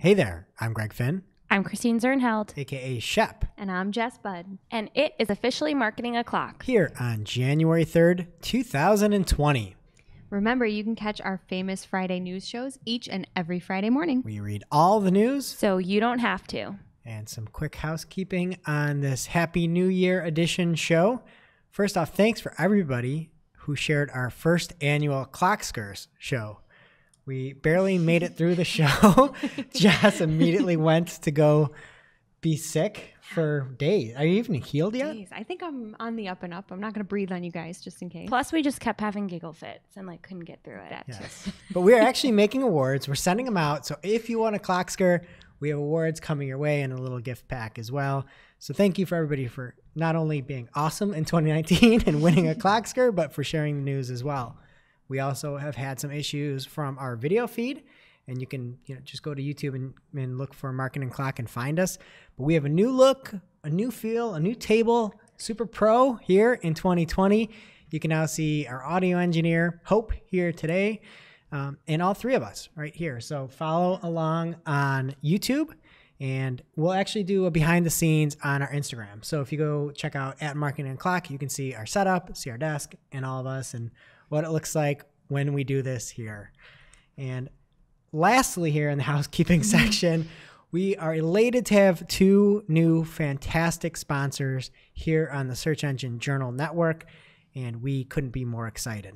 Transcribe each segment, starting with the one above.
Hey there, I'm Greg Finn, I'm Christine Zernheld. aka Shep, And I'm Jess Budd. And it is officially Marketing O'Clock. here on January 3rd, 2020. Remember, you can catch our famous Friday news shows each and every Friday morning. We read all the news So you don't have to. and some quick housekeeping on this Happy New Year edition show. First off, thanks for everybody who shared our first annual Clockskers show. We barely made it through the show. Jess immediately went to go be sick for days. Are you even healed yet? Jeez, I think I'm on the up and up. I'm not going to breathe on you guys just in case. Plus, we just kept having giggle fits and couldn't get through it. Yes. But we are actually making awards. We're sending them out. So if you want a Clocksker, we have awards coming your way and a little gift pack as well. So thank you for everybody for not only being awesome in 2019 and winning a Clocksker, but for sharing the news as well. We also have had some issues from our video feed, and you can just go to YouTube and look for Marketing Clock and find us. But we have a new look, a new feel, a new table, super pro here in 2020. You can now see our audio engineer, Hope, here today, and all three of us right here. So follow along on YouTube, and we'll actually do a behind the scenes on our Instagram. So if you go check out @Marketing Clock, you can see our setup, see our desk, and all of us, and what it looks like when we do this here. And lastly, here in the housekeeping section, we are elated to have two new fantastic sponsors here on the Search Engine Journal Network, and we couldn't be more excited.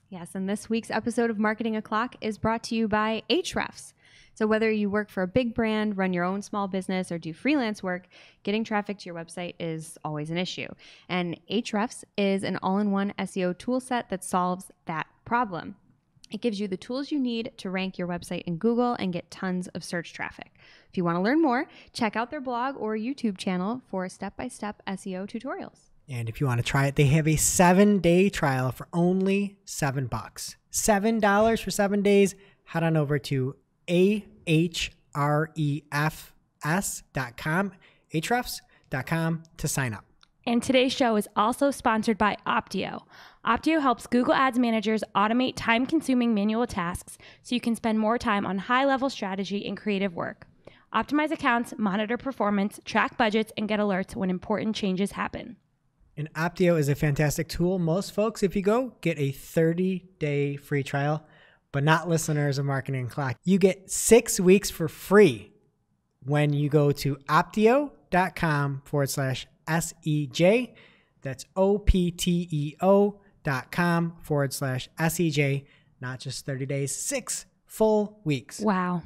Yes, and this week's episode of Marketing O'Clock is brought to you by Ahrefs. So whether you work for a big brand, run your own small business, or do freelance work, getting traffic to your website is always an issue. And Ahrefs is an all-in-one SEO toolset that solves that problem. It gives you the tools you need to rank your website in Google and get tons of search traffic. If you want to learn more, check out their blog or YouTube channel for step-by-step SEO tutorials. And if you want to try it, they have a 7-day trial for only $7. $7 for 7 days. Head on over to ahrefs.com to sign up. And today's show is also sponsored by Optio. Optio helps Google Ads managers automate time-consuming manual tasks so you can spend more time on high-level strategy and creative work. Optimize accounts, monitor performance, track budgets, and get alerts when important changes happen. And Optio is a fantastic tool. Most folks, if you go, get a 30-day free trial, but not listeners of Marketing Clock. You get 6 weeks for free when you go to optio.com/SEJ. That's opteo.com/SEJ. Not just 30 days, 6 full weeks. Wow.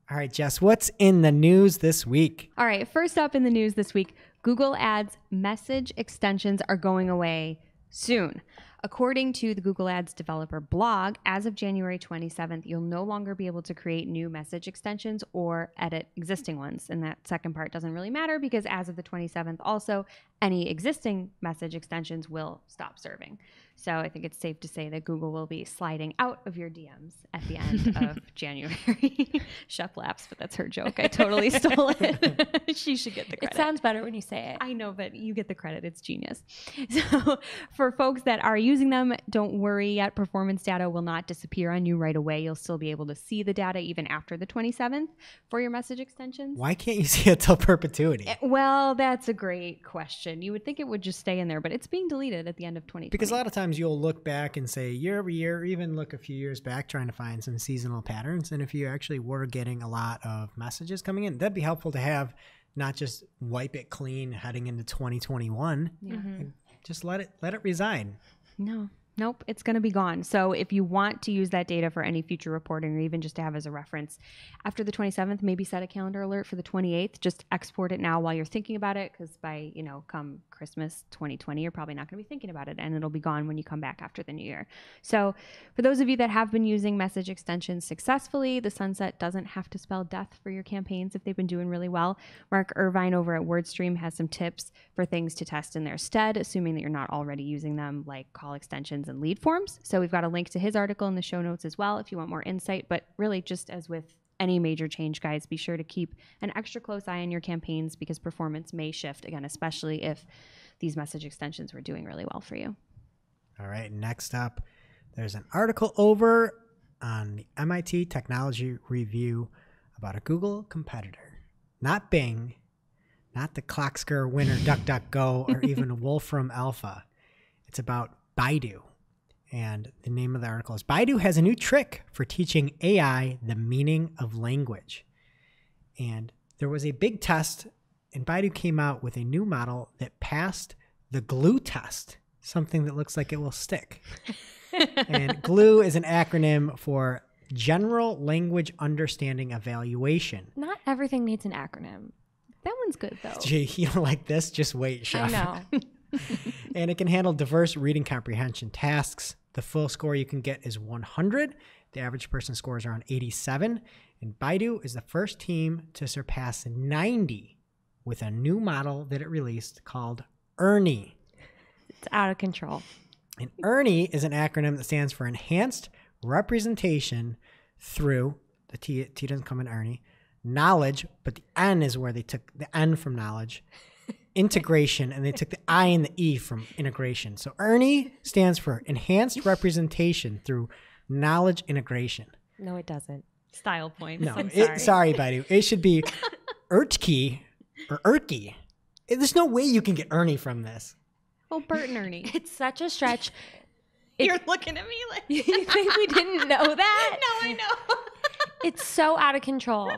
All right, Jess, what's in the news this week? All right, first up in the news this week, Google Ads message extensions are going away soon. According to the Google Ads developer blog, as of January 27th, you'll no longer be able to create new message extensions or edit existing ones. And that second part doesn't really matter because as of the 27th, also, any existing message extensions will stop serving. So I think it's safe to say that Google will be sliding out of your DMs at the end of January. Shep laughs, but that's her joke. I totally stole it. She should get the credit. It sounds better when you say it. I know, but you get the credit. It's genius. So for folks that are using them, don't worry yet. Performance data will not disappear on you right away. You'll still be able to see the data even after the 27th for your message extensions. Why can't you see it till perpetuity? Well, that's a great question. You would think it would just stay in there, but it's being deleted at the end of 2020. Because a lot of times you'll look back and say year over year, or even look a few years back trying to find some seasonal patterns. And if you actually were getting a lot of messages coming in, that'd be helpful to have, not just wipe it clean heading into 2021. Yeah. Just let it reside. Nope, it's going to be gone. So if you want to use that data for any future reporting or even just to have as a reference, after the 27th, maybe set a calendar alert for the 28th. Just export it now while you're thinking about it, because by, come Christmas 2020, you're probably not going to be thinking about it, and it'll be gone when you come back after the new year. So for those of you that have been using message extensions successfully, the sunset doesn't have to spell death for your campaigns if they've been doing really well. Mark Irvine over at WordStream has some tips for things to test in their stead, assuming that you're not already using them, like call extensions and lead forms. So we've got a link to his article in the show notes as well if you want more insight. But really, just as with any major change, guys, be sure to keep an extra close eye on your campaigns because performance may shift again, especially if these message extensions were doing really well for you. All right, next up, there's an article over on the MIT Technology Review about a Google competitor. Not Bing, not the Clocksker winner DuckDuckGo, or even Wolfram Alpha. It's about Baidu. And the name of the article is Baidu has a new trick for teaching AI the meaning of language. And there was a big test, and Baidu came out with a new model that passed the glue test, something that looks like it will stick. And GLUE is an acronym for General Language Understanding Evaluation. Not everything needs an acronym. That one's good, though. Gee, you don't like this? Just wait, Chef. I know. And it can handle diverse reading comprehension tasks. The full score you can get is 100. The average person scores around 87. And Baidu is the first team to surpass 90 with a new model that it released called ERNIE. It's out of control. And ERNIE is an acronym that stands for Enhanced Representation Through, the T doesn't come in ERNIE, knowledge, but the N is where they took the N from knowledge, integration, and they took the I and the E from integration. So ERNIE stands for Enhanced Representation Through Knowledge Integration. No, it doesn't. Style points. No, I'm sorry. sorry, Baidu. It should be ERTKey or ERTKey. There's no way you can get ERNIE from this. Oh, Bert and Ernie. It's such a stretch. You're looking at me like... You think we didn't know that? No, I know. It's so out of control.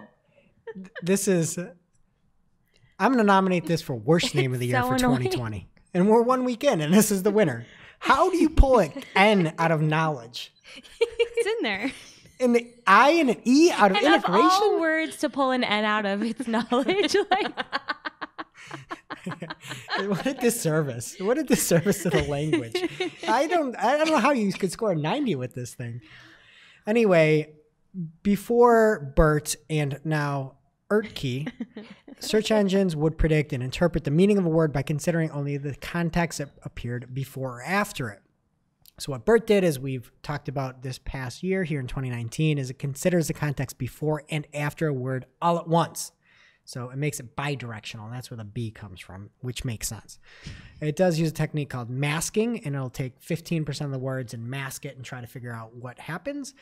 This is... I'm going to nominate this for worst name of the year so for annoying. 2020. And we're 1 week in, and this is the winner. How do you pull an N out of knowledge? It's in there. And the I and an E out of And integration? of all words to pull an N out of, it's knowledge. Like, What a disservice. What a disservice to the language. I don't know how you could score 90 with this thing. Anyway, before BERT and now ERTKey, search engines would predict and interpret the meaning of a word by considering only the context that appeared before or after it. So what BERT did, as we've talked about this past year here in 2019, is it considers the context before and after a word all at once. So it makes it bidirectional. That's where the B comes from, which makes sense. It does use a technique called masking, and it'll take 15% of the words and mask it and try to figure out what happens.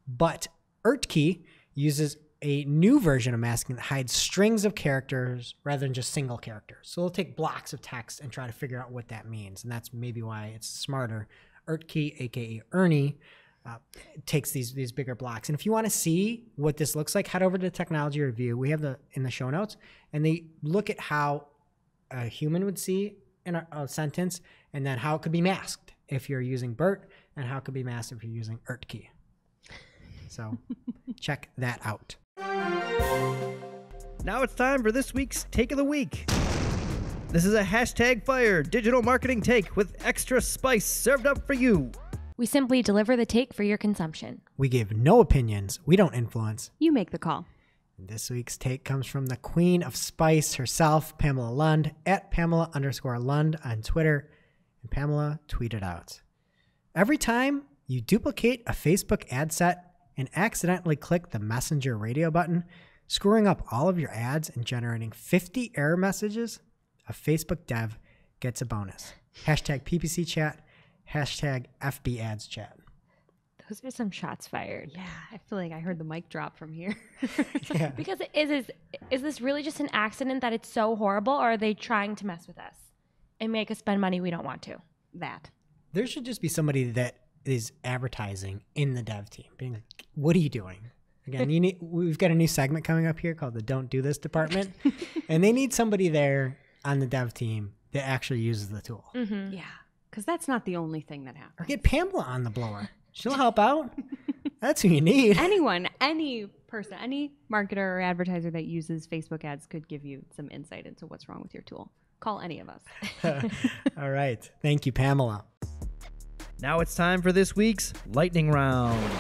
But ERTKey uses a new version of masking that hides strings of characters rather than just single characters. So it'll take blocks of text and try to figure out what that means. And that's maybe why it's smarter. ERTKey, aka ERNIE, takes these bigger blocks. And if you want to see what this looks like, head over to Technology Review. We have in the show notes, and they look at how a human would see in a sentence, and then how it could be masked if you're using BERT, and how it could be masked if you're using ERTKey. So check that out. Now it's time for this week's Take of the Week. This is a #fire digital marketing take with extra spice served up for you. we simply deliver the take for your consumption. We give no opinions. We don't influence. You make the call. This week's take comes from the queen of spice herself, Pamela Lund, at Pamela_Lund on Twitter. And Pamela tweeted out, "Every time you duplicate a Facebook ad set and accidentally click the Messenger radio button, screwing up all of your ads and generating 50 error messages, a Facebook dev gets a bonus. #PPC chat, #FB ads chat." Those are some shots fired. Yeah, I feel like I heard the mic drop from here. Yeah. Because is this really just an accident that it's so horrible, or are they trying to mess with us and make us spend money we don't want to? That. There should just be somebody that is advertising in the dev team, being like, "What are you doing?" Again, we've got a new segment coming up here called the Don't Do This department, and they need somebody there on the dev team that actually uses the tool. Mm-hmm. Yeah, because that's not the only thing that Or happens. get Pamela on the blower. She'll help out. That's who you need. Anyone, any person, any marketer or advertiser that uses Facebook ads could give you some insight into what's wrong with your tool. Call any of us. All right. Thank you, Pamela. Now it's time for this week's lightning round.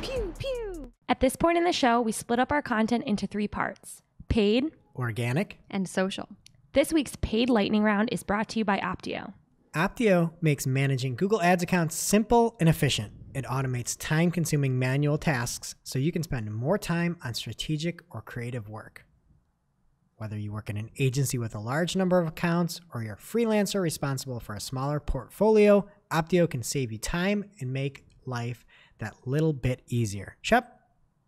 Pew, pew. At this point in the show, we split up our content into 3 parts: paid. Organic. And social. This week's paid lightning round is brought to you by Optio. Optio makes managing Google Ads accounts simple and efficient. It automates time-consuming manual tasks so you can spend more time on strategic or creative work. Whether you work in an agency with a large number of accounts or you're a freelancer responsible for a smaller portfolio, Optio can save you time and make life that little bit easier. Shep,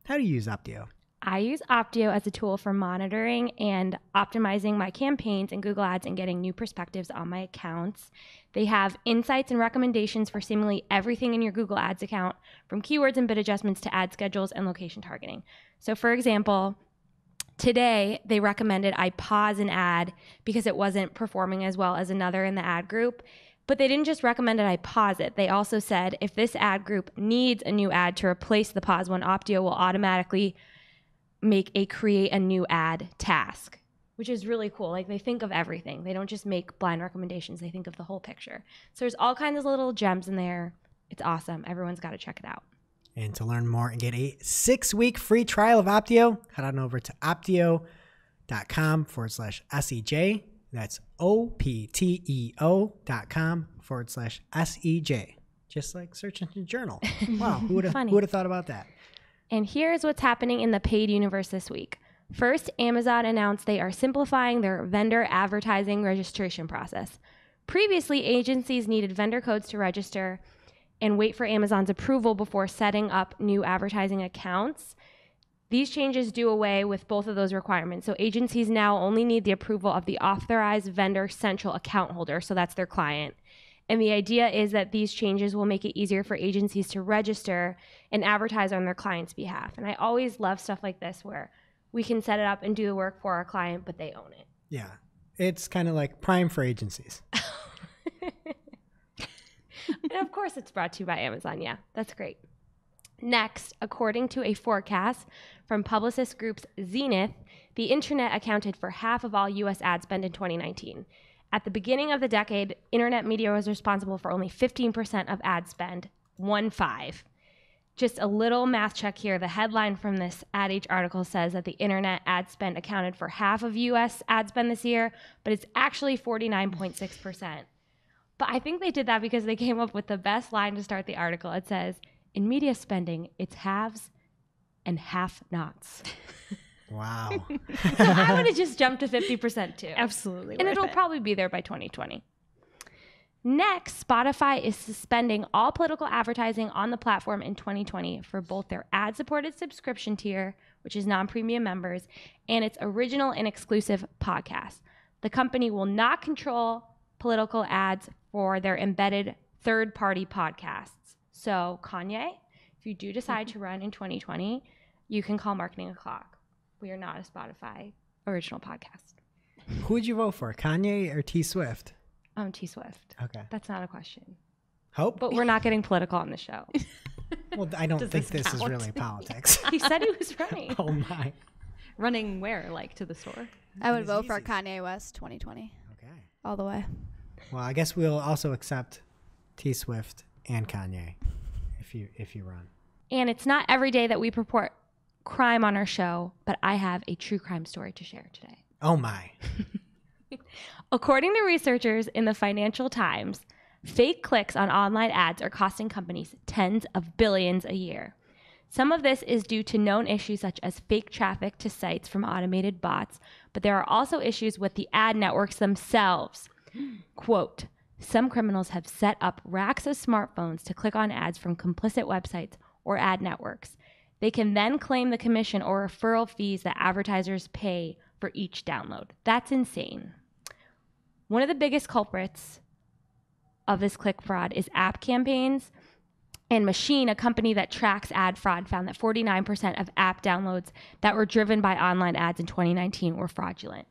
how do you use Optio? I use Optio as a tool for monitoring and optimizing my campaigns in Google Ads and getting new perspectives on my accounts. They have insights and recommendations for seemingly everything in your Google Ads account, from keywords and bid adjustments to ad schedules and location targeting. So for example, today they recommended I pause an ad because it wasn't performing as well as another in the ad group. But they didn't just recommend that I pause it. They also said if this ad group needs a new ad to replace the pause one, Optio will automatically create a new ad task, which is really cool. Like, they think of everything. They don't just make blind recommendations. They think of the whole picture. So there's all kinds of little gems in there. It's awesome. Everyone's got to check it out. And to learn more and get a 6-week free trial of Optio, head on over to optio.com/SEJ. That's opteo.com/SEJ. Just like search engine journal. Wow, who would have thought about that? And here's what's happening in the paid universe this week. First, Amazon announced they are simplifying their vendor advertising registration process. Previously, agencies needed vendor codes to register and wait for Amazon's approval before setting up new advertising accounts. These changes do away with both of those requirements. So agencies now only need the approval of the authorized vendor central account holder, so that's their client. And the idea is that these changes will make it easier for agencies to register and advertise on their client's behalf. And I always love stuff like this where we can set it up and do the work for our client, but they own it. Yeah. It's kind of like Prime for agencies. And of course it's brought to you by Amazon. Yeah, that's great. Next, according to a forecast from Publicis Group's Zenith, the internet accounted for half of all U.S. ad spend in 2019. At the beginning of the decade, internet media was responsible for only 15% of ad spend, 1.5. Just a little math check here. The headline from this Ad Age article says that the internet ad spend accounted for half of U.S. ad spend this year, but it's actually 49.6%. But I think they did that because they came up with the best line to start the article. It says, in media spending, it's halves and half-nots. Wow. So I would have just jumped to 50% too. Absolutely. And it'll probably be there by 2020. Next, Spotify is suspending all political advertising on the platform in 2020 for both their ad-supported subscription tier, which is non-premium members, and its original and exclusive podcasts. The company will not control political ads for their embedded third-party podcasts. So, Kanye, if you do decide to run in 2020, you can call Marketing O'Clock. We are not a Spotify original podcast. Who would you vote for, Kanye or T Swift? T Swift. Okay. That's not a question. Hope? But we're not getting political on the show. Well, I don't think this is really politics. He said he was running. Oh, my. Running where? Like to the store? I would vote for Kanye West 2020. Okay. All the way. Well, I guess we'll also accept T Swift and Kanye if you run. And it's not every day that we report crime on our show, but I have a true crime story to share today. Oh, my. According to researchers in the Financial Times, fake clicks on online ads are costing companies tens of billions a year. Some of this is due to known issues such as fake traffic to sites from automated bots, but there are also issues with the ad networks themselves. Quote, some criminals have set up racks of smartphones to click on ads from complicit websites or ad networks. They can then claim the commission or referral fees that advertisers pay for each download. That's insane. One of the biggest culprits of this click fraud is app campaigns. And Machine, a company that tracks ad fraud, found that 49% of app downloads that were driven by online ads in 2019 were fraudulent.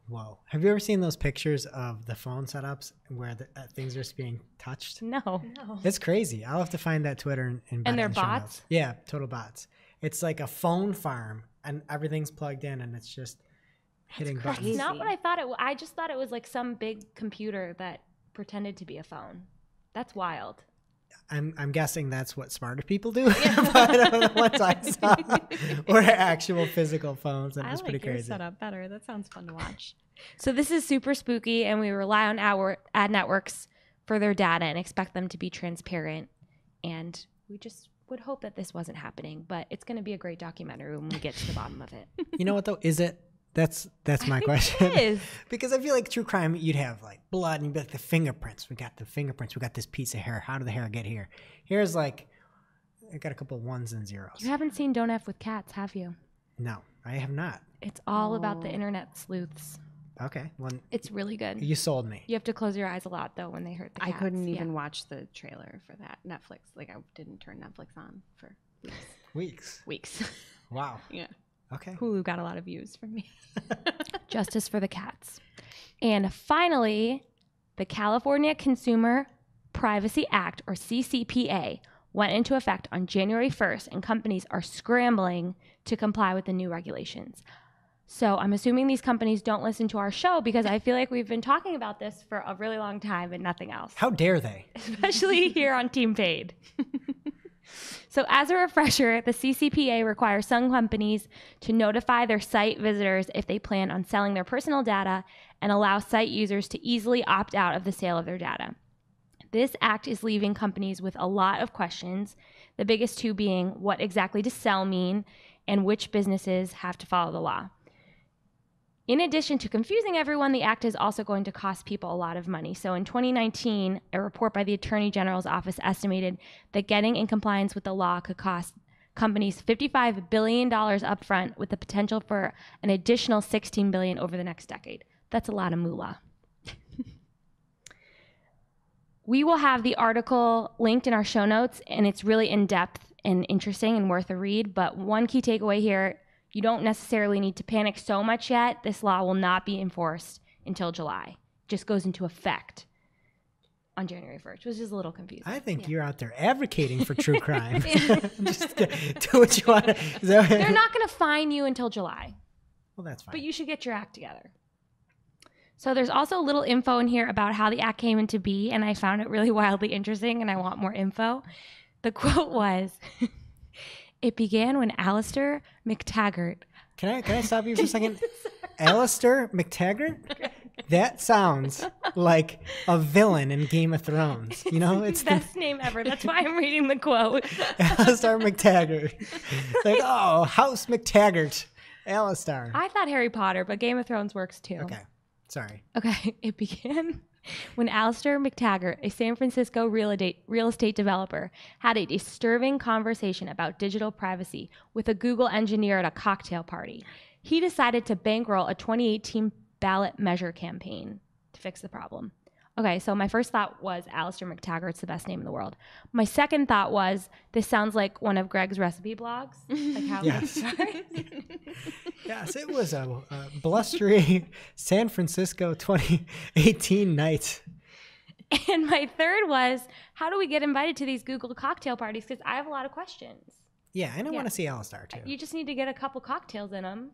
Whoa. Have you ever seen those pictures of the phone setups where things are just being touched? No. It's crazy. I'll have to find that Twitter and they're in the show bots? notes. Yeah, total bots. It's like a phone farm and everything's plugged in and it's just hitting buttons. That's not what I thought it was. I just thought it was like some big computer that pretended to be a phone. That's wild. I'm guessing that's what smarter people do. But I don't know what I saw. Or actual physical phones, and it's pretty crazy. Your setup better. That sounds fun to watch. So this is super spooky, and we rely on our ad networks for their data and expect them to be transparent. And we just would hope that this wasn't happening, but it's going to be a great documentary when we get to the bottom of it. You know what though? Is it? That's my question. It is. Because I feel like true crime, you'd have like blood and you'd be like the fingerprints. We got the fingerprints. We got this piece of hair. How did the hair get here? Here's like, I got a couple of ones and zeros. You haven't seen Don't F with Cats, have you? No, I have not. It's all about the internet sleuths. Okay, well, It's really good. you sold me. You have to close your eyes a lot though when they hurt the I cats. couldn't Yeah. even watch the trailer for that Netflix. Like I didn't turn Netflix on for Weeks. weeks. Wow. Yeah. Okay. Hulu got a lot of views from me. Justice for the cats. And finally, the California Consumer Privacy Act, or CCPA, went into effect on January 1st, and companies are scrambling to comply with the new regulations. So I'm assuming these companies don't listen to our show because I feel like we've been talking about this for a really long time and nothing else, How dare they? especially here on Team Paid. So as a refresher, the CCPA requires some companies to notify their site visitors if they plan on selling their personal data and allow site users to easily opt out of the sale of their data. This act is leaving companies with a lot of questions, the biggest two being what exactly does sell mean and which businesses have to follow the law. In addition to confusing everyone, the act is also going to cost people a lot of money. So in 2019, a report by the Attorney General's office estimated that getting in compliance with the law could cost companies $55 billion upfront with the potential for an additional $16 billion over the next decade. That's a lot of moolah. We will have the article linked in our show notes, and it's really in-depth and interesting and worth a read. But one key takeaway here, you don't necessarily need to panic so much yet. This law will not be enforced until July. It just goes into effect on January 1st, which is a little confusing. I think you're out there advocating for true crime. Just do what you want. They're not going to fine you until July, Well, that's fine. but you should get your act together. So there's also a little info in here about how the act came into be, and I found it really wildly interesting, and I want more info. The quote was, "It began when Alistair McTaggart." Can I stop you for a second? Alistair McTaggart? That sounds like a villain in Game of Thrones. You know, it's the Best name ever. That's why I'm reading the quote. Alistair McTaggart. Like, oh, House McTaggart. Alistair. I thought Harry Potter, but Game of Thrones works too. Okay, sorry. Okay, it began when Alistair McTaggart, a San Francisco real estate developer, had a disturbing conversation about digital privacy with a Google engineer at a cocktail party. He decided to bankroll a 2018 ballot measure campaign to fix the problem. Okay, so my first thought was Alistair McTaggart's the best name in the world. My second thought was this sounds like one of Greg's recipe blogs. Like how Yes. Yes, it was a blustery San Francisco 2018 night. And my third was, how do we get invited to these Google cocktail parties? Because I have a lot of questions. Yeah, and I want to see Alistair too. You just need to get a couple cocktails in them,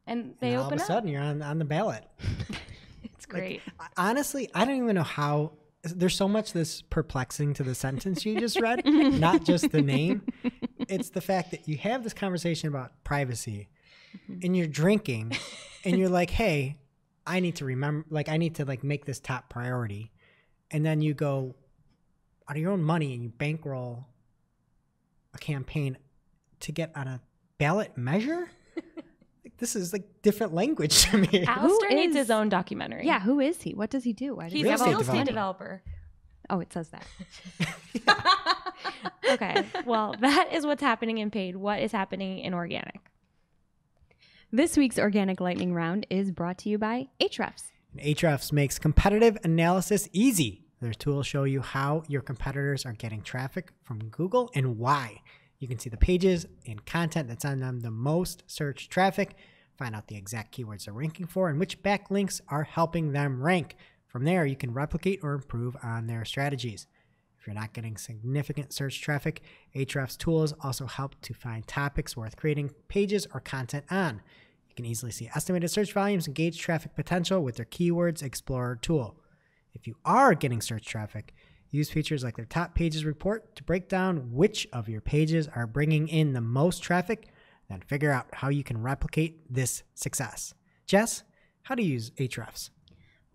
and they And all open of a up. sudden, you're on the ballot. It's great. Honestly, I don't even know how. There's so much that's perplexing to the sentence you just read, not just the name. It's the fact that you have this conversation about privacy, and you're drinking, and you're like, "Hey, I need to remember. Like, I need to make this top priority," and then you go out of your own money and you bankroll a campaign to get on a ballot measure. This is different language to me. Alistair needs is- his own documentary. Yeah, who is he? What does he do? Why does He's Real a estate real estate developer. developer. Oh, it says that. Okay, well, that is what's happening in paid. What is happening in organic? This week's Organic Lightning Round is brought to you by Ahrefs. Ahrefs makes competitive analysis easy. Their tools show you how your competitors are getting traffic from Google and why. You can see the pages and content that's on them the most search traffic, find out the exact keywords they're ranking for, and which backlinks are helping them rank. From there, you can replicate or improve on their strategies. If you're not getting significant search traffic, Ahrefs tools also help to find topics worth creating pages or content on. You can easily see estimated search volumes and gauge traffic potential with their Keywords Explorer tool. If you are getting search traffic, use features like their top pages report to break down which of your pages are bringing in the most traffic, then figure out how you can replicate this success. Jess, how do you use Ahrefs?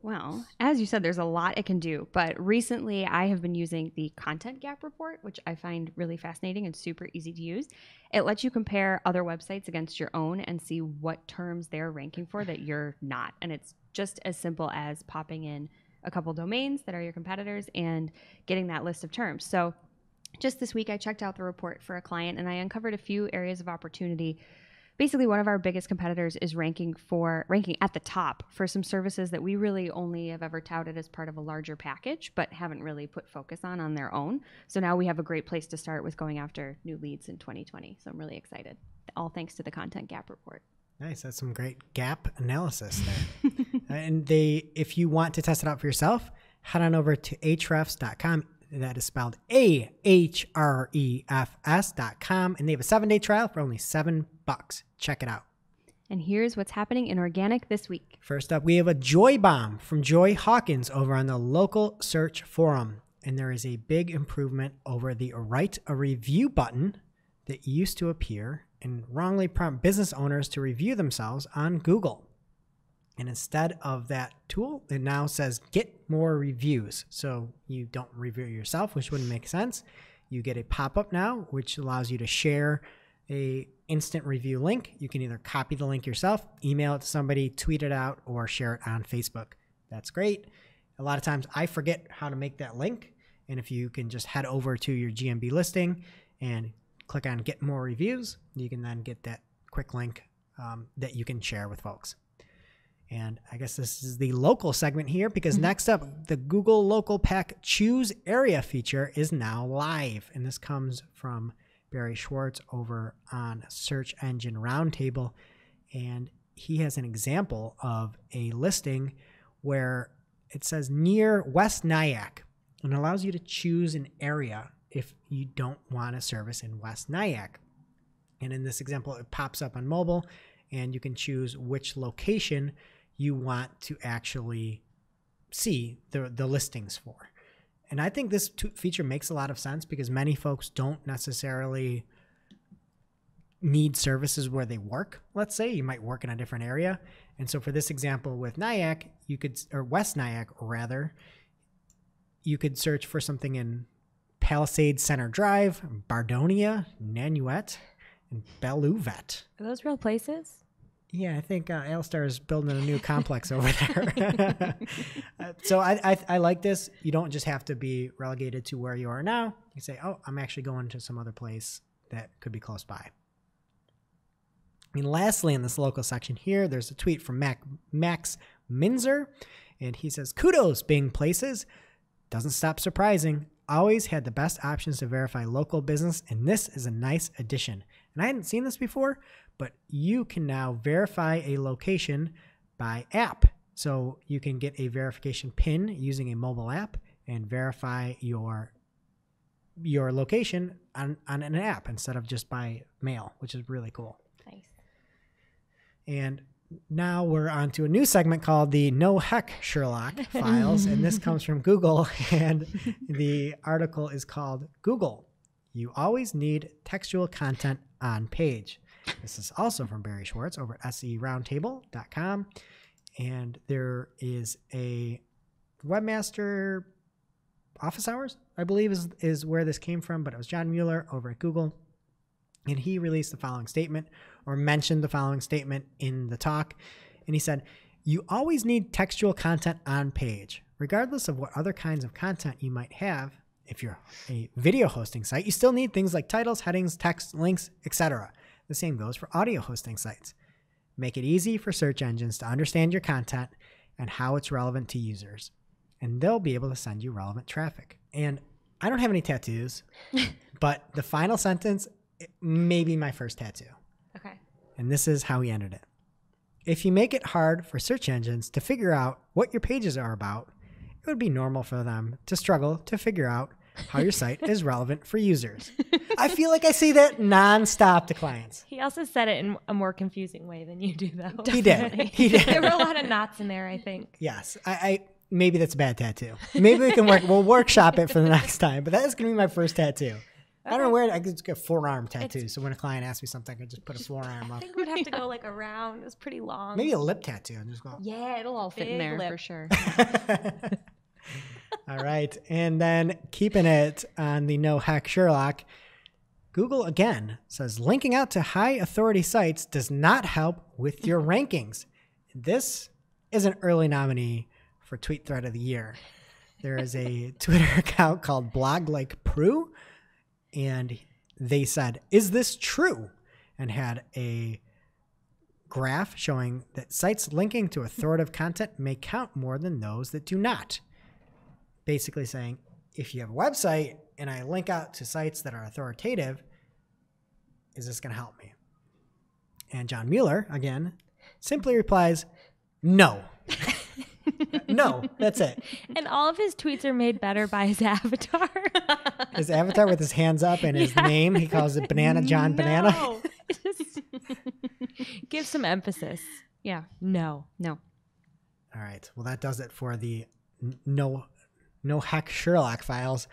Well, as you said, there's a lot it can do, but recently I have been using the content gap report, which I find really fascinating and super easy to use. It lets you compare other websites against your own and see what terms they're ranking for that you're not. And it's just as simple as popping in a couple domains that are your competitors and getting that list of terms. So just this week, I checked out the report for a client and I uncovered a few areas of opportunity basically one of our biggest competitors is ranking at the top for some services that we really only have ever touted as part of a larger package, but haven't really put focus on their own. So now we have a great place to start with going after new leads in 2020. So I'm really excited. All thanks to the Content Gap Report. Nice. That's some great gap analysis there. And if you want to test it out for yourself, head on over to ahrefs.com. That is spelled ahrefs.com. And they have a 7-day trial for only $7. Check it out. And here's what's happening in organic this week. First up, we have a Joy Bomb from Joy Hawkins over on the local search forum. And there is a big improvement over the write a review button that used to appear and wrongly prompt business owners to review themselves on Google. And instead of that tool, it now says get more reviews. So you don't review yourself, which wouldn't make sense. You get a pop-up now, which allows you to share a instant review link. You can either copy the link yourself, email it to somebody, tweet it out, or share it on Facebook. That's great. A lot of times I forget how to make that link. And if you can just head over to your GMB listing and click on get more reviews, you can then get that quick link that you can share with folks. And I guess this is the local segment here because next up, the Google Local Pack Choose Area feature is now live. And this comes from Barry Schwartz over on Search Engine Roundtable. And he has an example of a listing where it says near West Nyack and allows you to choose an area if you don't want a service in West Nyack. And in this example, it pops up on mobile and you can choose which location you want to actually see the listings for. And I think this feature makes a lot of sense because many folks don't necessarily need services where they work. Let's say you might work in a different area. And so for this example with Nyack, or West Nyack rather, you could search for something in Palisades Center Drive, Bardonia, Nanuet, and Bellouvet. Are those real places? Yeah, I think Alistar is building a new complex over there. So I like this. You don't just have to be relegated to where you are now. You say, oh, I'm actually going to some other place that could be close by. And lastly, in this local section here, there's a tweet from Max Minzer. And he says, kudos, Bing Places. Doesn't stop surprising. Always had the best options to verify local business. And this is a nice addition. And I hadn't seen this before, but you can now verify a location by app. So you can get a verification PIN using a mobile app and verify your location on an app instead of just by mail, which is really cool. Nice. And now we're on to a new segment called the No Heck Sherlock Files. And this comes from Google. And the article is called Google, You Always Need Textual Content on Page. This is also from Barry Schwartz over at seroundtable.com. And there is a webmaster office hours, I believe is where this came from, but it was John Mueller over at Google. And he released the following statement, or mentioned the following statement in the talk. And he said, you always need textual content on page. Regardless of what other kinds of content you might have, if you're a video hosting site, you still need things like titles, headings, text, links, etc. The same goes for audio hosting sites. Make it easy for search engines to understand your content and how it's relevant to users. And they'll be able to send you relevant traffic. And I don't have any tattoos, but the final sentence may be my first tattoo. Okay. And this is how he ended it. If you make it hard for search engines to figure out what your pages are about, it would be normal for them to struggle to figure out how your site is relevant for users. I feel like I say that nonstop to clients. He also said it in a more confusing way than you do, though. He did. He did. There were a lot of knots in there, I think. Yes. I maybe that's a bad tattoo. Maybe we can we'll workshop it for the next time. But that is going to be my first tattoo. I don't know where I could just get a forearm tattoo. So when a client asks me something, I could just put a forearm I up. think we'd have to go like around. It was pretty long. Maybe a lip tattoo. And just go. Yeah, it'll all fit in Big there lip. for sure. All right. And then keeping it on the No Hack Sherlock, Google again says linking out to high authority sites does not help with your rankings. This is an early nominee for Tweet Thread of the Year. There is a Twitter account called Blog Like Prue, and they said, is this true? And had a graph showing that sites linking to authoritative content may count more than those that do not. Basically saying, if you have a website and I link out to sites that are authoritative, is this going to help me? And John Mueller, again, simply replies, no. No, that's it. And all of his tweets are made better by his avatar. His avatar with his hands up and his name, he calls it Banana John Banana. No. Just give some emphasis. Yeah. No. No. All right. Well, that does it for the no heck Sherlock files.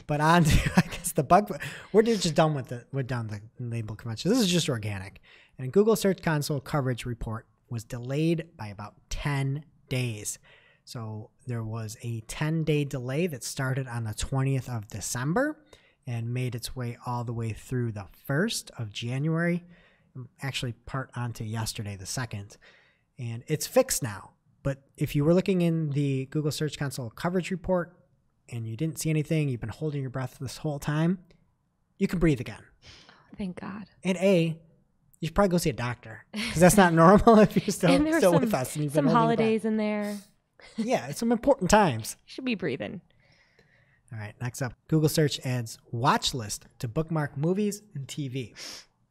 But on to, I guess, the bug. We're just done with the label convention. This is just organic. And Google Search Console coverage report was delayed by about 10 days. So there was a 10-day delay that started on the 20th of December and made its way all the way through the 1st of January, actually part onto yesterday, the 2nd. And it's fixed now. But if you were looking in the Google Search Console coverage report and you didn't see anything, you've been holding your breath this whole time, you can breathe again. Thank God. And you should probably go see a doctor because that's not normal if you're still with us. And you've been some holding holidays in there. Yeah, it's some important times. You should be breathing. All right, next up, Google Search adds watch list to bookmark movies and TV.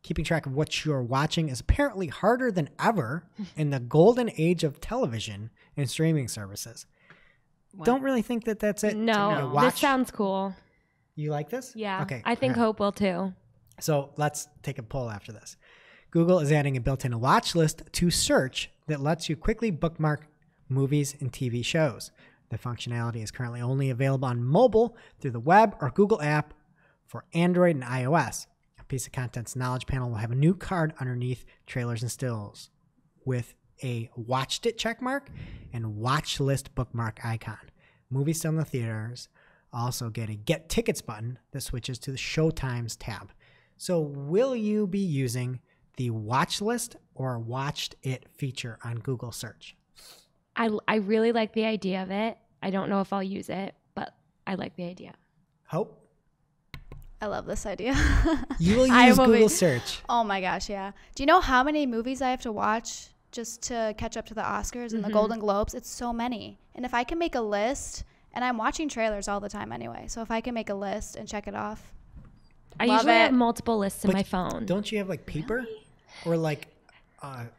Keeping track of what you're watching is apparently harder than ever in the golden age of television and streaming services. What? Don't really think that that's it. No, this sounds cool. You like this? Yeah. Okay. I think all right. Hope will too. So let's take a poll after this. Google is adding a built-in watch list to search that lets you quickly bookmark movies and TV shows. The functionality is currently only available on mobile through the web or Google app for Android and iOS. A piece of content's knowledge panel will have a new card underneath trailers and stills with a watched it checkmark and watch list bookmark icon. Movies still in the theaters also get a get tickets button that switches to the Showtimes tab. So will you be using the watch list or watched it feature on Google search? I really like the idea of it. I don't know if I'll use it, but I like the idea. Hope? I love this idea. You will use Google search. Oh my gosh, yeah. Do you know how many movies I have to watch just to catch up to the Oscars and the Golden Globes? It's so many. And if I can make a list, and I'm watching trailers all the time anyway, so if I can make a list and check it off. I love usually it. have multiple lists in my phone. Don't you have like paper or like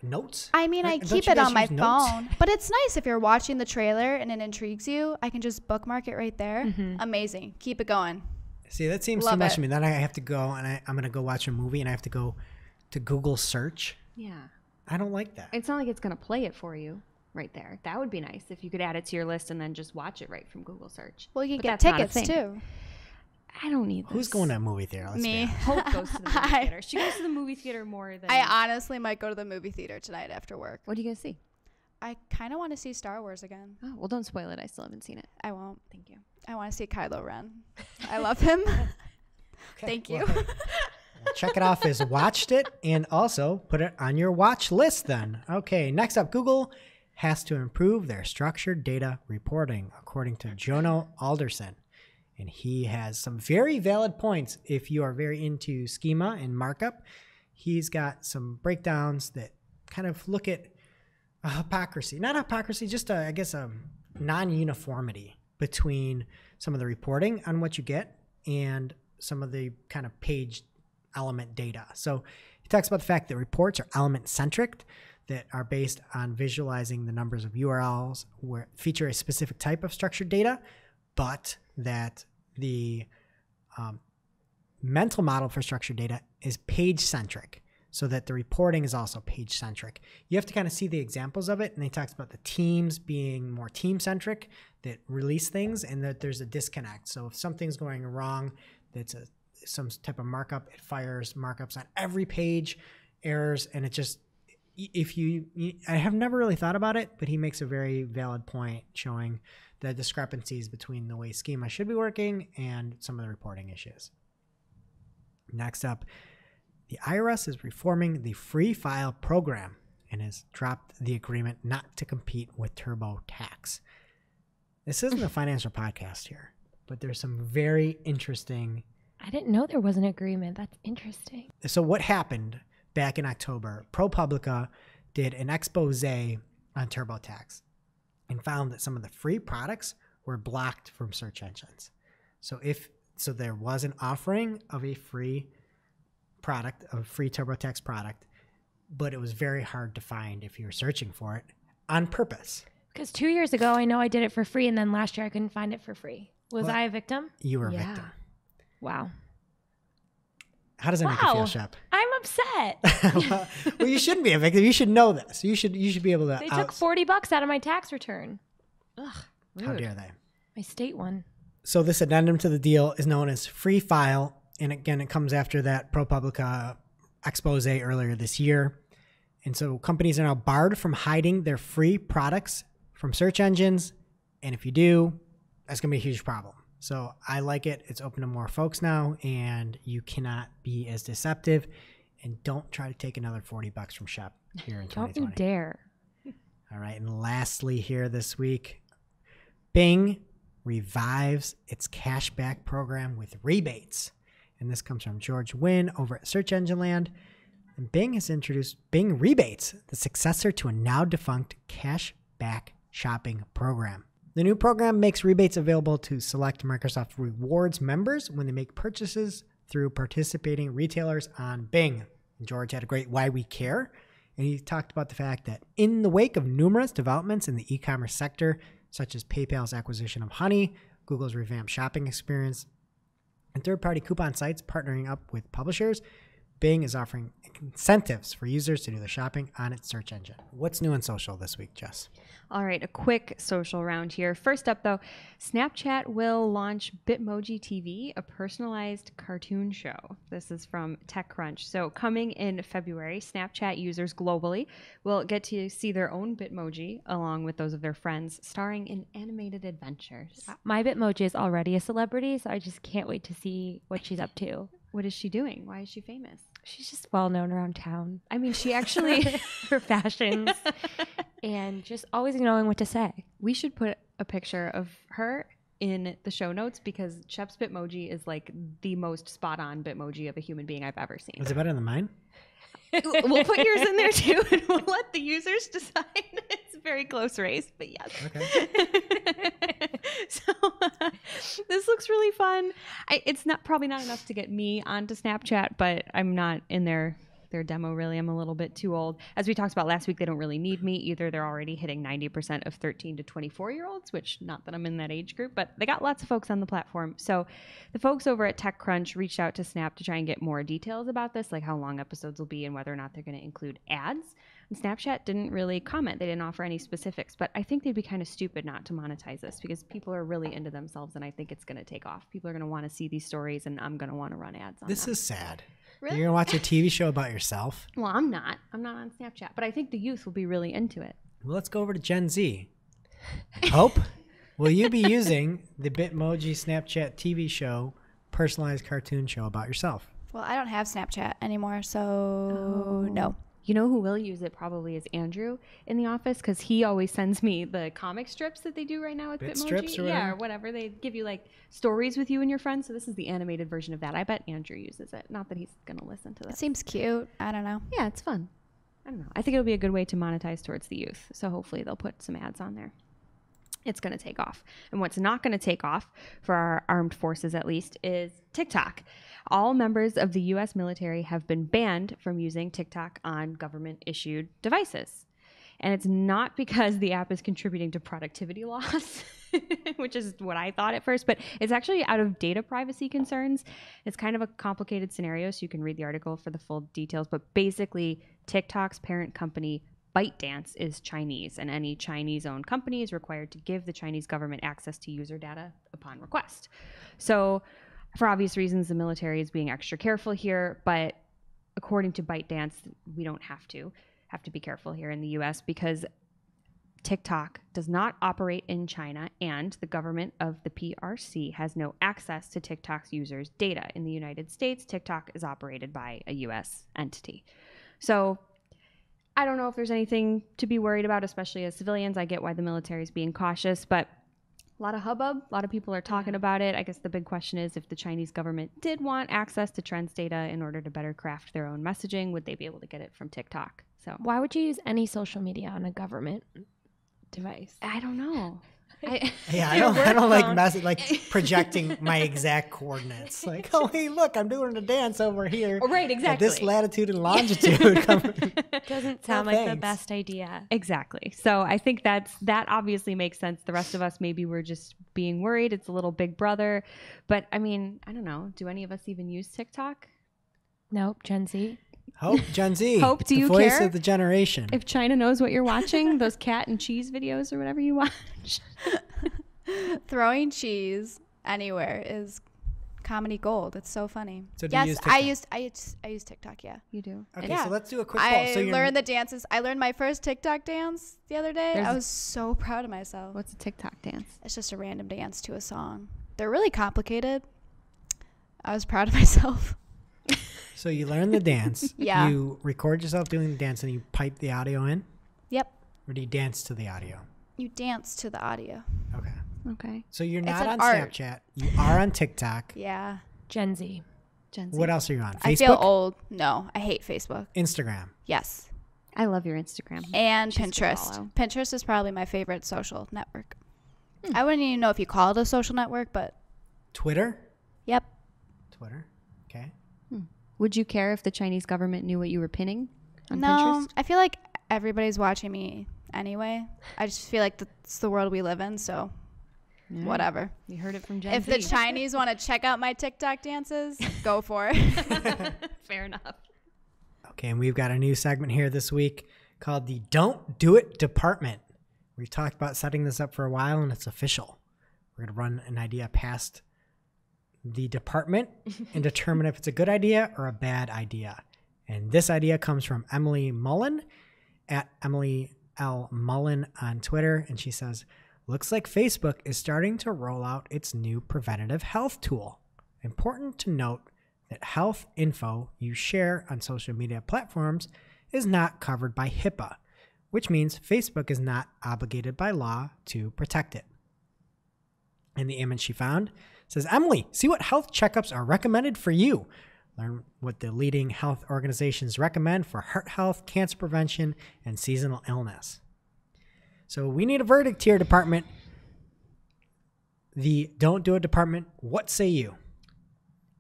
notes? I mean, I Don't keep you it guys on my use notes? phone, but it's nice if you're watching the trailer and it intrigues you. I can just bookmark it right there. Amazing. Keep it going. See, that seems too Love much it. to me. Then I have to go and I'm going to go watch a movie and I have to go to Google search. Yeah. I don't like that. It's not like it's going to play it for you right there. That would be nice if you could add it to your list and then just watch it right from Google search. Well, you But can get that's not a tickets thing. too. I don't need this. Who's going to a movie theater? Let's be Me. honest. Hope goes to the movie theater. She goes to the movie theater more than... I honestly might go to the movie theater tonight after work. What are you going to see? I kind of want to see Star Wars again. Oh, well, don't spoil it. I still haven't seen it. I won't. Thank you. I want to see Kylo Ren. I love him. Okay, Thank you. well, check it off as watched it and also put it on your watch list then. Okay, next up, Google has to improve their structured data reporting, according to Jono Alderson. And he has some very valid points if you are very into schema and markup. He's got some breakdowns that kind of look at hypocrisy. Not hypocrisy, just, I guess, a non-uniformity between some of the reporting on what you get and some of the kind of page element data. So he talks about the fact that reports are element-centric, that are based on visualizing the numbers of URLs where feature a specific type of structured data, but that the mental model for structured data is page-centric, so that the reporting is also page-centric. You have to kind of see the examples of it, and he talks about the teams being more team-centric that release things, and that there's a disconnect. So if something's going wrong, that's some type of markup, it fires markups on every page, errors, and it just, I have never really thought about it, but he makes a very valid point showing the discrepancies between the way schema should be working and some of the reporting issues. Next up, the IRS is reforming the free file program and has dropped the agreement not to compete with TurboTax. This isn't a financial podcast here, but there's some very interesting. I didn't know there was an agreement. That's interesting. So what happened back in October? ProPublica did an expose on TurboTax and found that some of the free products were blocked from search engines. So there was an offering of a free product, a free TurboTax product, but it was very hard to find if you were searching for it on purpose. Because 2 years ago, I know I did it for free, and then last year I couldn't find it for free. Was I a victim? You were a victim. Wow. How does that make you feel, Shep? I'm upset. Well, you shouldn't be a victim. You should know this. You should be able to. They took $40 out of my tax return. Ugh. Rude. How dare they? My state one. So this addendum to the deal is known as Free File, and again, it comes after that ProPublica expose earlier this year. And so companies are now barred from hiding their free products from search engines, and if you do, that's going to be a huge problem. So I like it. It's open to more folks now, and you cannot be as deceptive. And don't try to take another $40 from Shep here in 2020. Don't you dare. All right. And lastly here this week, Bing revives its cashback program with rebates. And this comes from George Wynn over at Search Engine Land. And Bing has introduced Bing Rebates, the successor to a now defunct cashback shopping program. The new program makes rebates available to select Microsoft Rewards members when they make purchases through participating retailers on Bing. And George had a great Why We Care, and he talked about the fact that in the wake of numerous developments in the e-commerce sector, such as PayPal's acquisition of Honey, Google's revamped shopping experience, and third-party coupon sites partnering up with publishers, Bing is offering incentives for users to do their shopping on its search engine. What's new in social this week, Jess? All right, a quick social round here. First up, though, Snapchat will launch Bitmoji TV, a personalized cartoon show. This is from TechCrunch. So coming in February, Snapchat users globally will get to see their own Bitmoji along with those of their friends, starring in animated adventures. My Bitmoji is already a celebrity, so I just can't wait to see what she's up to. What is she doing? Why is she famous? She's just well known around town. I mean, she actually her fashions and just always knowing what to say. We should put a picture of her in the show notes because Shep's Bitmoji is like the most spot on Bitmoji of a human being I've ever seen. Is it better than mine? We'll put yours in there too, and we'll let the users decide. It's a very close race, but yes. Okay. So this looks really fun. It's probably not enough to get me onto Snapchat, but I'm not in their demo really. I'm a little bit too old. As we talked about last week, they don't really need me either. They're already hitting 90% of 13 to 24-year-olds, which not that I'm in that age group, but they got lots of folks on the platform. So the folks over at TechCrunch reached out to Snap to try and get more details about this, like how long episodes will be and whether or not they're going to include ads. And Snapchat didn't really comment. They didn't offer any specifics, but I think they'd be kind of stupid not to monetize this because people are really into themselves, and I think it's going to take off. People are going to want to see these stories, and I'm going to want to run ads on This them. is sad. Really? You're going to watch a TV show about yourself? Well, I'm not. I'm not on Snapchat, but I think the youth will be really into it. Well, let's go over to Gen Z. Hope, will you be using the Bitmoji Snapchat TV show, personalized cartoon show about yourself? Well, I don't have Snapchat anymore, so no. You know who will use it probably is Andrew in the office because he always sends me the comic strips that they do right now with Bit Bitmoji. strips or yeah, whatever? or whatever. They give you like stories with you and your friends. So this is the animated version of that. I bet Andrew uses it. Not that he's going to listen to It this. seems cute. I don't know. Yeah, it's fun. I don't know. I think it'll be a good way to monetize towards the youth. So hopefully they'll put some ads on there. It's going to take off. And what's not going to take off, for our armed forces at least, is TikTok. All members of the U.S. military have been banned from using TikTok on government-issued devices. And it's not because the app is contributing to productivity loss, which is what I thought at first, but it's actually out of data privacy concerns. It's kind of a complicated scenario, so you can read the article for the full details. But basically, TikTok's parent company, ByteDance, is Chinese, and any Chinese-owned company is required to give the Chinese government access to user data upon request. So for obvious reasons, the military is being extra careful here, but according to ByteDance, we don't have to be careful here in the US because TikTok does not operate in China, and the government of the PRC has no access to TikTok's users' data. In the United States, TikTok is operated by a US entity. So I don't know if there's anything to be worried about, especially as civilians. I get why the military is being cautious, but a lot of hubbub, a lot of people are talking about it. I guess the big question is if the Chinese government did want access to trends data in order to better craft their own messaging, would they be able to get it from TikTok? So Why would you use any social media on a government device? I don't know. Yeah, I don't like projecting my exact coordinates. Like, oh, hey, look, I'm doing a dance over here. Right, At exactly. this latitude and longitude. Doesn't sound No, like the thanks. best idea. Exactly. So I think that obviously makes sense. The rest of us, maybe we're just being worried. It's a little big brother. But I mean, I don't know. Do any of us even use TikTok? Nope, Gen Z. Hope, Gen Z. Hope, do the you voice care? of the generation. If China knows what you're watching, those cat and cheese videos or whatever you watch. Throwing cheese anywhere is comedy gold. It's so funny. So do you use TikTok? I use TikTok, yeah. You do? Okay, Yeah. so let's do a quick poll. I So you're learned the dances. I learned my first TikTok dance the other day. There's I a- was so proud of myself. What's a TikTok dance? It's just a random dance to a song. They're really complicated. I was proud of myself. So you learn the dance. Yeah. You record yourself doing the dance and you pipe the audio in? Yep. Or do you dance to the audio? You dance to the audio. Okay. Okay. So you're It's not an on art. Snapchat. You are on TikTok. Yeah. Gen Z. Gen Z. What else are you on? Facebook? I feel old. No, I hate Facebook. Instagram. Yes. I love your Instagram. And She's a good Pinterest. follow. Pinterest is probably my favorite social network. I wouldn't even know if you call it a social network, but Twitter? yep. Twitter. Okay. Would you care if the Chinese government knew what you were pinning on No, Pinterest? I feel like everybody's watching me anyway. I just feel like that's the world we live in, so whatever. You heard it from Gen If Z. the Chinese want to check out my TikTok dances, go for it. Fair enough. Okay, and we've got a new segment here this week called the Don't Do It Department. We've talked about setting this up for a while, and it's official. We're going to run an idea past the department and determine if it's a good idea or a bad idea. And this idea comes from Emily Mullen at Emily L. Mullen on Twitter. And she says, looks like Facebook is starting to roll out its new preventative health tool. Important to note that health info you share on social media platforms is not covered by HIPAA, which means Facebook is not obligated by law to protect it. And the image she found says, Emily, see what health checkups are recommended for you. Learn what the leading health organizations recommend for heart health, cancer prevention, and seasonal illness. So we need a verdict here, department. The Don't Do It department, what say you?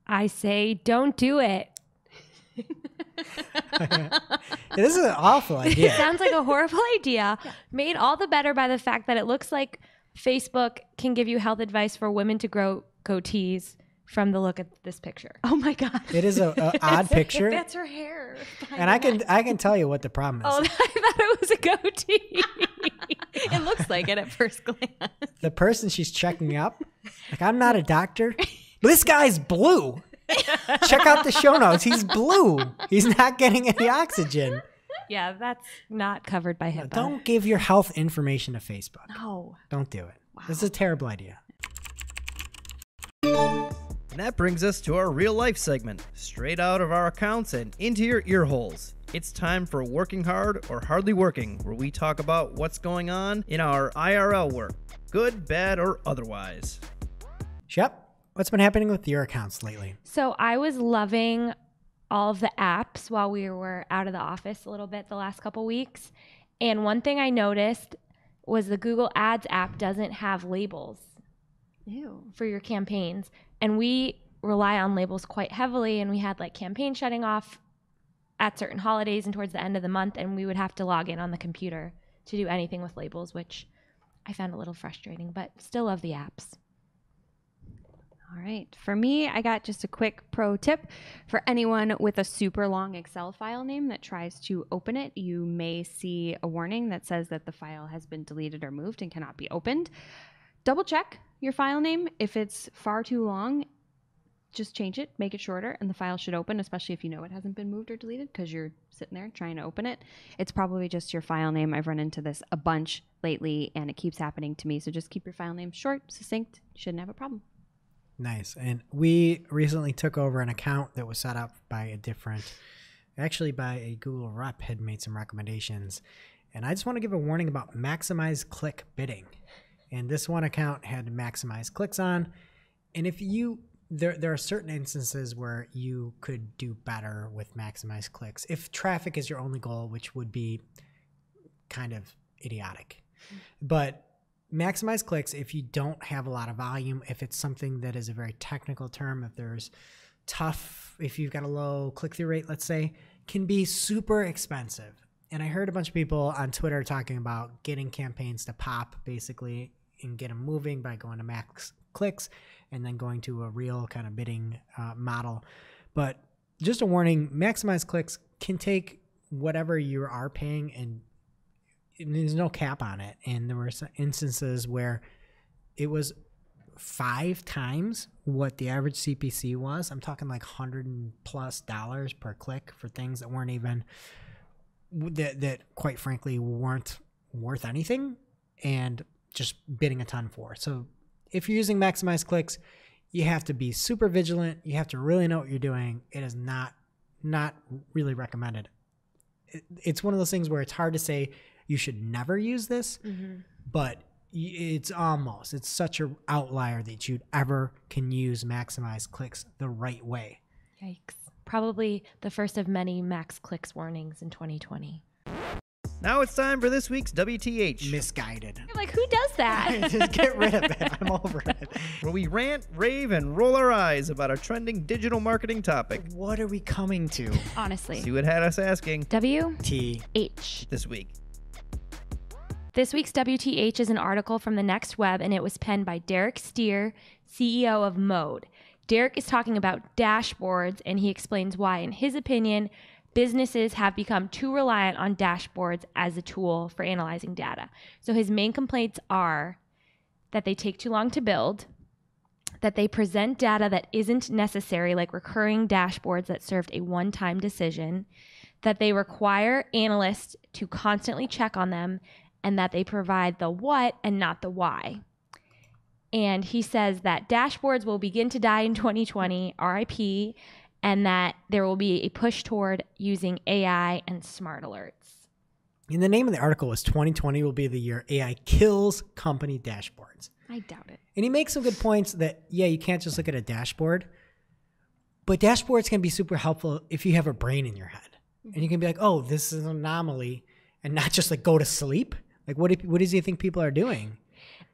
I say don't do it. This is an awful idea. Sounds like a horrible idea. Made all the better by the fact that it looks like Facebook can give you health advice for women to grow goatees from the look at this picture. Oh my God. It is a odd picture. That's her hair. And I can tell you what the problem is. Oh, I thought it was a goatee. It looks like it at first glance. The person she's checking up, like, I'm not a doctor, but this guy's blue. Check out the show notes. He's blue. He's not getting any oxygen. Yeah, that's not covered by HIPAA. Don't give your health information to Facebook. No. Don't do it. This is a terrible idea. And that brings us to our real life segment, straight out of our accounts and into your ear holes. It's time for Working Hard or Hardly Working, where we talk about what's going on in our IRL work, good, bad, or otherwise. Shep, what's been happening with your accounts lately? So I was loving all of the apps while we were out of the office a little bit the last couple weeks. And one thing I noticed was the Google Ads app doesn't have labels Ew. for your campaigns. And we rely on labels quite heavily. And we had like campaign shutting off at certain holidays and towards the end of the month. And we would have to log in on the computer to do anything with labels, which I found a little frustrating, but still love the apps. All right. For me, I got just a quick pro tip. For anyone with a super long Excel file name that tries to open it, you may see a warning that says that the file has been deleted or moved and cannot be opened. Double check your file name. If it's far too long, just change it, make it shorter, and the file should open, especially if you know it hasn't been moved or deleted because you're sitting there trying to open it. It's probably just your file name. I've run into this a bunch lately, and it keeps happening to me. So just keep your file name short, succinct. Shouldn't have a problem. Nice. And we recently took over an account that was set up by a Google rep had made some recommendations. And I just want to give a warning about maximize click bidding. And this one account had maximize clicks on. And if you there are certain instances where you could do better with maximize clicks if traffic is your only goal, which would be kind of idiotic. But maximize clicks, if you don't have a lot of volume, if it's something that is a very technical term, if you've got a low click-through rate, let's say, can be super expensive. And I heard a bunch of people on Twitter talking about getting campaigns to pop basically and get them moving by going to max clicks and then going to a real kind of bidding model. But just a warning, maximize clicks can take whatever you are paying and there's no cap on it. And there were some instances where it was 5 times what the average CPC was. I'm talking like $100+ per click for things that weren't even, that quite frankly weren't worth anything and just bidding a ton for. So if you're using maximize clicks, you have to be super vigilant. You have to really know what you're doing. It is not really recommended. It's one of those things where it's hard to say you should never use this, but it's such an outlier that you ever can use maximize clicks the right way. Yikes. Probably the first of many max clicks warnings in 2020. Now it's time for this week's WTH, Misguided. I'm like, who does that? Just get rid of it. I'm over it. where we rant, rave, and roll our eyes about a trending digital marketing topic. What are we coming to Honestly. See what had us asking WTH. this week. This week's WTH is an article from the Next Web, and it was penned by Derek Steer, CEO of Mode. Derek is talking about dashboards, and he explains why, in his opinion, businesses have become too reliant on dashboards as a tool for analyzing data. So his main complaints are that they take too long to build, that they present data that isn't necessary, like recurring dashboards that served a one-time decision, that they require analysts to constantly check on them, and that they provide the what and not the why. And he says that dashboards will begin to die in 2020, RIP, and that there will be a push toward using AI and smart alerts. And the name of the article was 2020 will be the year AI kills company dashboards. I doubt it. And he makes some good points that, yeah, you can't just look at a dashboard, but dashboards can be super helpful if you have a brain in your head. And you can be like, oh, this is an anomaly, and not just like go to sleep. Like, what does he think people are doing?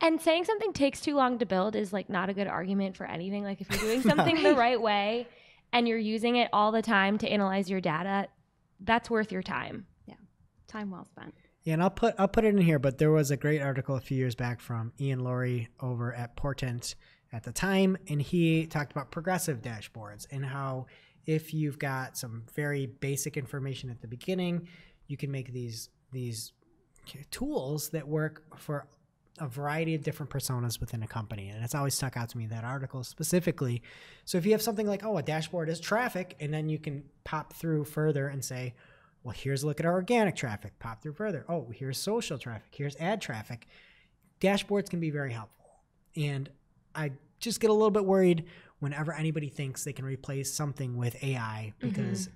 And saying something takes too long to build is like not a good argument for anything. Like if you're doing something the right way and you're using it all the time to analyze your data, that's worth your time. Yeah. Time well spent. Yeah, and I'll put it in here, but there was a great article a few years back from Ian Laurie over at Portent at the time, and he talked about progressive dashboards and how if you've got some very basic information at the beginning, you can make these tools that work for a variety of different personas within a company. And it's always stuck out to me, that article specifically. So if you have something like, oh, a dashboard is traffic, and then you can pop through further and say, well, here's a look at our organic traffic, pop through further. Oh, here's social traffic, here's ad traffic. Dashboards can be very helpful. And I just get a little bit worried whenever anybody thinks they can replace something with AI, because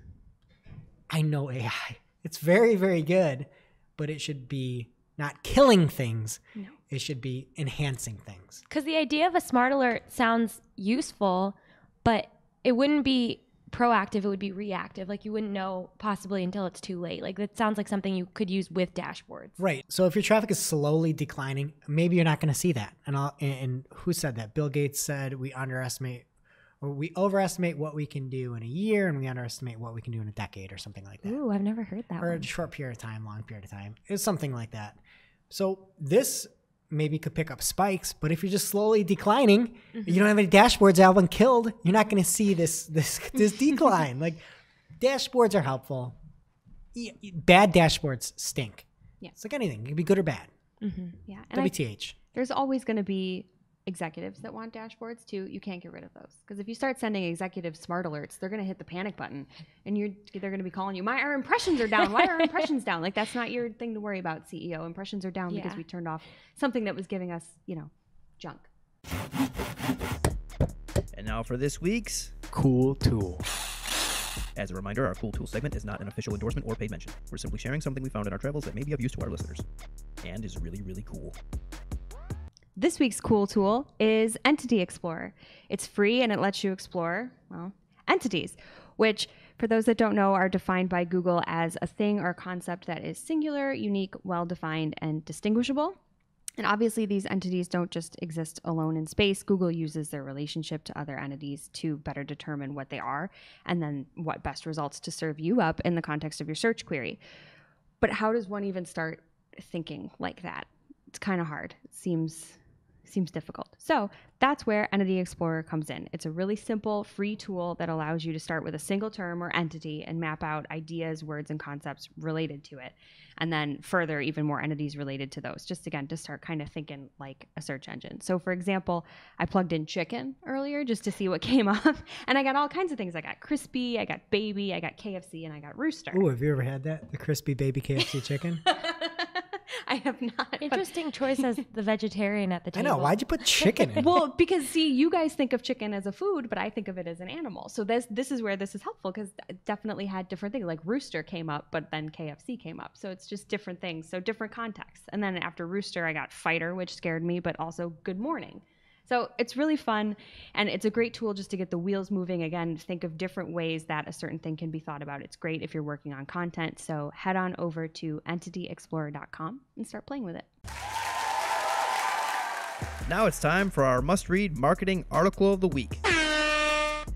I know AI. It's very, very good, but it should be not killing things. No. It should be enhancing things. Because the idea of a smart alert sounds useful, but it wouldn't be proactive, it would be reactive. Like you wouldn't know possibly until it's too late. Like that sounds like something you could use with dashboards. Right. So if your traffic is slowly declining, maybe you're not going to see that. And who said that? Bill Gates said we overestimate what we can do in a year, and we underestimate what we can do in a decade, or something like that. Ooh, I've never heard that Or one. a short period of time, long period of time. It's something like that. So this maybe could pick up spikes, but if you're just slowly declining, you don't have any dashboards that have been killed, you're not going to see this decline. Like dashboards are helpful. Bad dashboards stink. Yeah. It's like anything. It can be good or bad. Yeah. And WTH. there's always going to be executives that want dashboards too. You can't get rid of those, because if you start sending executives smart alerts, they're going to hit the panic button, and they're going to be calling you, our impressions are down. Why are our impressions down? Like that's not your thing to worry about, CEO. Impressions are down because we turned off something that was giving us, junk. And now for this week's Cool tool. As a reminder, our Cool Tool segment is not an official endorsement or paid mention. We're simply sharing something we found in our travels that may be of use to our listeners and is really, really cool. This week's cool tool is Entity Explorer. It's free and it lets you explore, well, entities, which, for those that don't know, are defined by Google as a thing or concept that is singular, unique, well-defined, and distinguishable. And obviously, these entities don't just exist alone in space. Google uses their relationship to other entities to better determine what they are and then what best results to serve you up in the context of your search query. But how does one even start thinking like that? It's kind of hard. It seems difficult. So that's where Entity Explorer comes in. It's a really simple, free tool that allows you to start with a single term or entity and map out ideas, words, and concepts related to it. And then further, even more entities related to those. Just again, to start kind of thinking like a search engine. So for example, I plugged in chicken earlier just to see what came up. And I got all kinds of things. I got crispy, I got baby, I got KFC, and I got rooster. Ooh, have you ever had that? The crispy baby KFC chicken? I have not. Interesting choice as the vegetarian at the I table. know. Why'd you put chicken in? Well, because see, you guys think of chicken as a food, but I think of it as an animal. So this is where this is helpful because it definitely had different things. Like rooster came up, but then KFC came up. So it's just different things. So different contexts. And then after rooster, I got fighter, which scared me, but also good morning. So it's really fun, and it's a great tool just to get the wheels moving. Again, think of different ways that a certain thing can be thought about. It's great if you're working on content. So head on over to entityexplorer.com and start playing with it. Now it's time for our must-read marketing article of the week.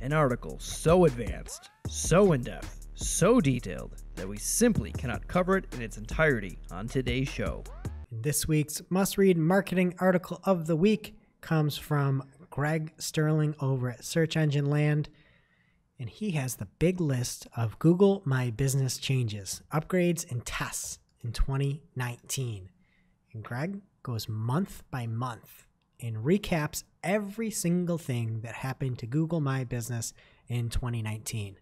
An article so advanced, so in-depth, so detailed that we simply cannot cover it in its entirety on today's show. This week's must-read marketing article of the week comes from Greg Sterling over at Search Engine Land, and he has the big list of Google My Business changes, upgrades, and tests in 2019. And Greg goes month by month and recaps every single thing that happened to Google My Business in 2019.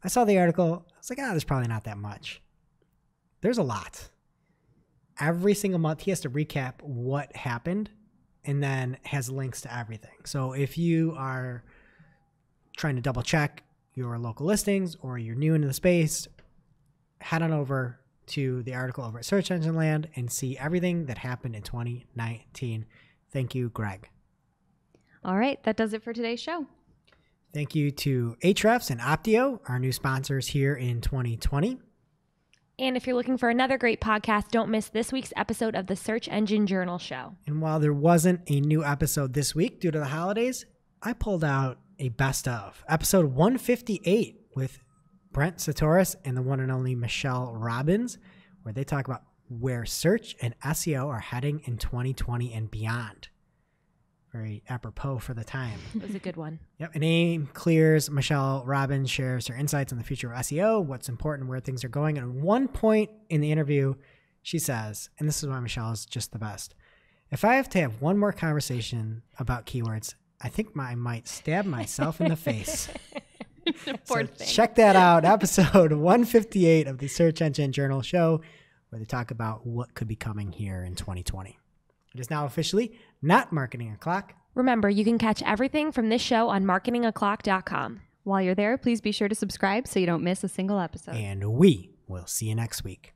I saw the article. I was like, there's probably not that much. There's a lot. Every single month, he has to recap what happened and then has links to everything. So if you are trying to double check your local listings or you're new into the space, head on over to the article over at Search Engine Land and see everything that happened in 2019. Thank you, Greg. All right, that does it for today's show. Thank you to Ahrefs and Optio, our new sponsors here in 2020. And if you're looking for another great podcast, don't miss this week's episode of the Search Engine Journal Show. And while there wasn't a new episode this week due to the holidays, I pulled out a best of episode 158 with Brent Satoris and the one and only Michelle Robbins, where they talk about where search and SEO are heading in 2020 and beyond. Very apropos for the time. It was a good one. Yep. And Name Clears, Michelle Robbins shares her insights on the future of SEO, what's important, where things are going. And at one point in the interview, she says, and this is why Michelle is just the best, if I have to have one more conversation about keywords, I think I might stab myself in the face. Poor So thing. check that out, episode 158 of the Search Engine Journal Show, where they talk about what could be coming here in 2020. It is now officially not Marketing O'Clock. Remember, you can catch everything from this show on marketingoclock.com. While you're there, please be sure to subscribe so you don't miss a single episode. And we will see you next week.